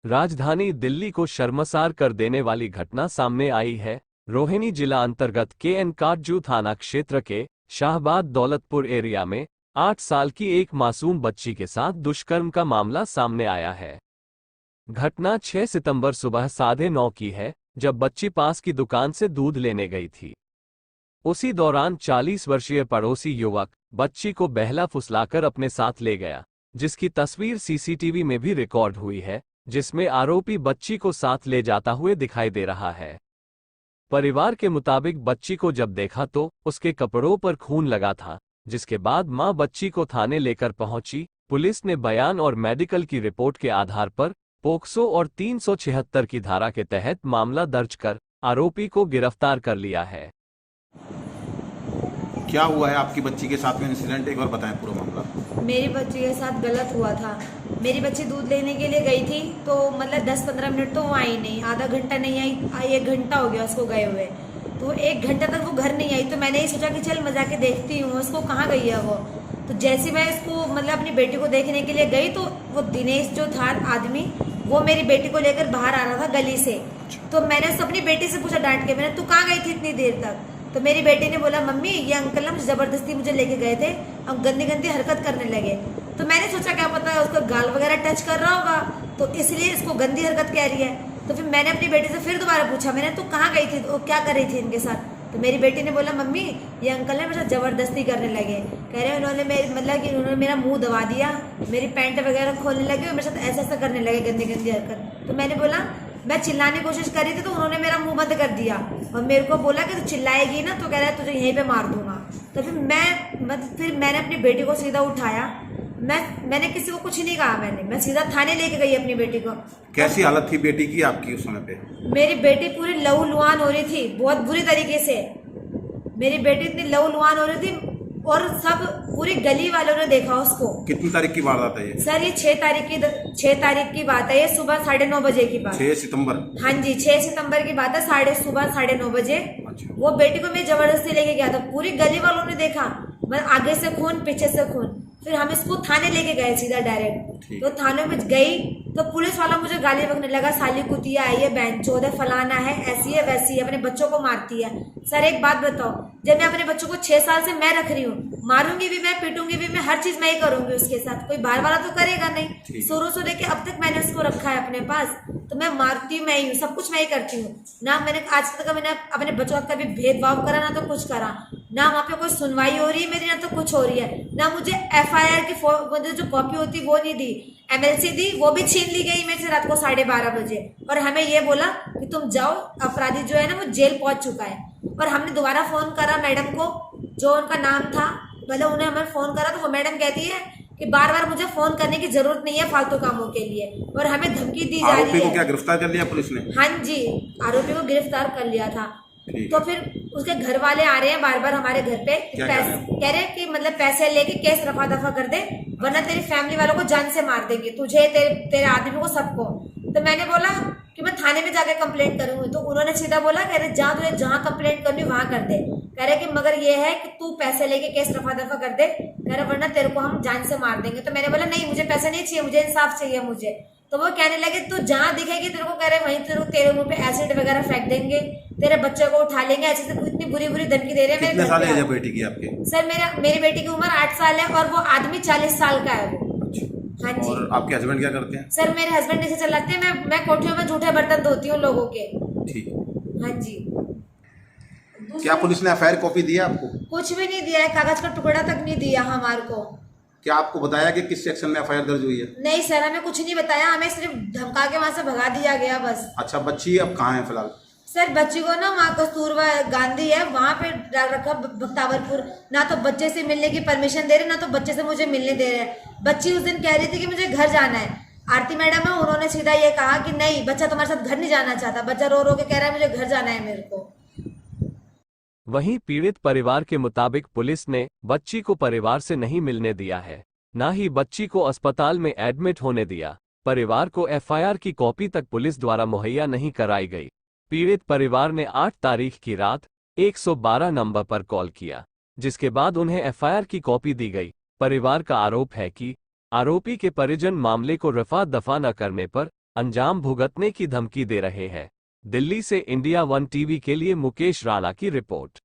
राजधानी दिल्ली को शर्मसार कर देने वाली घटना सामने आई है। रोहिणी जिला अंतर्गत KN काटजू थाना क्षेत्र के शाहबाद दौलतपुर एरिया में 8 साल की एक मासूम बच्ची के साथ दुष्कर्म का मामला सामने आया है। घटना 6 सितंबर सुबह 9:30 की है, जब बच्ची पास की दुकान से दूध लेने गई थी। उसी दौरान 40 वर्षीय पड़ोसी युवक बच्ची को बहला फुसलाकर अपने साथ ले गया, जिसकी तस्वीर CCTV में भी रिकॉर्ड हुई है, जिसमें आरोपी बच्ची को साथ ले जाता हुए दिखाई दे रहा है। परिवार के मुताबिक बच्ची को जब देखा तो उसके कपड़ों पर खून लगा था, जिसके बाद मां बच्ची को थाने लेकर पहुंची। पुलिस ने बयान और मेडिकल की रिपोर्ट के आधार पर पोक्सो और 376 की धारा के तहत मामला दर्ज कर आरोपी को गिरफ्तार कर लिया है। क्या हुआ है आपकी बच्ची के साथ में इंसिडेंट, एक बार बताएं पूरा मामला। मेरी बच्ची के साथ गलत हुआ था। मेरी बच्ची दूध लेने के लिए गई थी, तो मतलब 10-15 मिनट तो वो आई नहीं, आधा घंटा नहीं आई, 1 घंटा हो गया उसको गए हुए। तो 1 घंटा तक वो घर नहीं आई, तो मैंने ये सोचा कि चल मैं जाके देखती हूँ उसको, कहाँ गई है वो। तो जैसे मैं इसको मतलब अपनी बेटी को देखने के लिए गई, तो वो दिनेश जो था आदमी, वो मेरी बेटी को लेकर बाहर आ रहा था गली से। तो मैंने उससे अपनी बेटी से पूछा डांट के, मैंने तू कहाँ गई थी इतनी देर तक। तो मेरी बेटी ने बोला मम्मी ये अंकल ना मुझे जबरदस्ती मुझे लेके गए थे, अब गंदी गंदी हरकत करने लगे। तो मैंने सोचा क्या पता है उसको गाल वगैरह टच कर रहा होगा, तो इसलिए इसको गंदी हरकत कह रही है। तो फिर मैंने अपनी बेटी से फिर दोबारा पूछा, मैंने तू कहाँ गई थी, तो क्या कर रही थी इनके साथ। तो मेरी बेटी ने बोला मम्मी ये अंकल ने मुझे जबरदस्ती करने लगे, कह रहे उन्होंने मेरे मतलब कि उन्होंने मेरा मुंह दबा दिया, मेरी पैंट वगैरह खोलने लगे और मेरे साथ ऐसा ऐसा करने लगे गंदी गंदी हरकत। तो मैंने बोला, मैं चिल्लाने की कोशिश कर रही थी तो उन्होंने मेरा मुंह बंद कर दिया और मेरे को बोला कि तू चिल्लाएगी ना तो कह रहा है तुझे यहीं पे मार दूंगा। तो फिर मैंने अपनी बेटी को सीधा उठाया। मैंने किसी को कुछ नहीं कहा, मैं सीधा थाने लेके गई अपनी बेटी को। कैसी हालत थी बेटी की आपकी उस समय पे? मेरी बेटी पूरी लहूलुहान हो रही थी, बहुत बुरी तरीके से। मेरी बेटी इतनी लहूलुहान हो रही थी और सब पूरी गली वालों ने देखा उसको। कितनी तारीख की वारदात है ये? सर ये 6 तारीख की बात है, ये सुबह 9:30 बजे की बात। 6 सितंबर? हाँ जी 6 सितंबर की बात है, सुबह 9:30 बजे। अच्छा। वो बेटी को मैं जबरदस्ती लेके गया था, पूरी गली वालों ने देखा, मतलब आगे से खून पीछे से खून। फिर हम इसको थाने लेके गए सीधा डायरेक्ट। तो थाने में गई तो पुलिस वाला मुझे गाली बकने लगा, साली कुतिया है ये, बहन चोद है, फलाना है, ऐसी है वैसी है, अपने बच्चों को मारती है। सर एक बात बताओ, जब मैं अपने बच्चों को 6 साल से मैं रख रही हूँ, मारूंगी भी मैं, पीटूंगी भी मैं, हर चीज मैं ही करूंगी उसके साथ, कोई बाहर वाला तो करेगा नहीं। शुरू से लेके अब तक मैंने उसको रखा है अपने पास, तो मैं मारती हूँ मैं ही हूँ, सब कुछ मैं ही करती हूँ ना। मैंने आज तक मैंने अपने बच्चों का कभी भेदभाव करा ना तो कुछ करा ना, वहाँ पे कोई सुनवाई हो रही है मेरी ना तो कुछ हो रही है ना। मुझे FIR की जो कॉपी होती वो नहीं दी, MLC दी, वो भी छीन ली गई मेरे से रात को 12:30 बजे। और हमें ये बोला कि तुम जाओ, अपराधी जो है ना वो जेल पहुंच चुका है। और हमने दोबारा फोन करा मैडम को, जो उनका नाम था, मतलब उन्हें हमें फोन करा तो वो मैडम कहती है कि बार बार मुझे फोन करने की जरूरत नहीं है फालतू कामों के लिए, और हमें धमकी दी जा रही है। आरोपी को क्या गिरफ्तार कर लिया पुलिस ने? हाँ जी आरोपी को गिरफ्तार कर लिया था। तो फिर उसके घर वाले आ रहे हैं बार बार हमारे घर पे, कह रहे हैं कि मतलब पैसे लेके केस रफा दफा कर दे, वरना तेरी फैमिली वालों को जान से मार देंगे, तुझे, तेरे आदमी को, सबको। तो मैंने बोला कि मैं थाने में जाके कंप्लेंट करूंगी। तो उन्होंने सीधा बोला, कह रहे जहाँ तुझे जहाँ कंप्लेंट करनी वहां कर दे, कह रहे कि मगर ये है कि तू पैसे लेके केस रफा दफा कर दे, कह रहे वरना तेरे को हम जान से मार देंगे। तो मैंने बोला नहीं मुझे पैसे नहीं चाहिए, मुझे इंसाफ चाहिए मुझे। तो वो कहने लगे तू जहाँ दिखेगी तेरे को, कह रहे वहीं तेरे मुंह पे एसिड वगैरह फेंक देंगे, तेरे बच्चे को उठा लेंगे, ऐसे इतनी बुरी बुरी धमकी दे रहे हैं। कितने साल है बेटी की आपके? सर मेरी बेटी की उम्र 8 साल है और वो आदमी 40 साल का है वो। हाँ जी। और आपके हस्बैंड क्या करते हैं? सर मेरे हस्बैंड ऐसे चलाते हैं, मैं कोठियों में झूठे बर्तन धोती हूँ लोगों के। ठीक। हाँ जी। क्या पुलिस ने FIR कॉपी दिया आपको? कुछ भी नहीं दिया है, कागज का टुकड़ा तक नहीं दिया हमारे को। क्या आपको बताया कि किस सेक्शन में FIR दर्ज हुई है? नहीं सर हमें कुछ नहीं बताया, हमें सिर्फ धमका के वहां से भगा दिया गया बस। अच्छा बच्ची अब कहाँ है फिलहाल? सर बच्ची को ना वहाँ कस्तूरबा गांधी है वहाँ पे रखा भक्तावरपुर, ना तो बच्चे से मिलने की परमिशन दे रहे ना तो बच्चे से मुझे मिलने दे रहे। बच्ची उस दिन कह रही थी कि मुझे घर जाना है, आरती मैडम है उन्होंने सीधा ये कहा कि नहीं बच्चा तुम्हारे साथ घर नहीं जाना चाहता, बच्चा रो रो के कह रहा है मुझे घर जाना है मेरे को। वहीं पीड़ित परिवार के मुताबिक पुलिस ने बच्ची को परिवार से नहीं मिलने दिया है, ना ही बच्ची को अस्पताल में एडमिट होने दिया। परिवार को FIR की कॉपी तक पुलिस द्वारा मुहैया नहीं कराई गई। पीड़ित परिवार ने 8 तारीख की रात 112 नंबर पर कॉल किया, जिसके बाद उन्हें FIR की कॉपी दी गई। परिवार का आरोप है कि आरोपी के परिजन मामले को रफा दफा न करने पर अंजाम भुगतने की धमकी दे रहे हैं। दिल्ली से इंडिया वन टीवी के लिए मुकेश राणा की रिपोर्ट।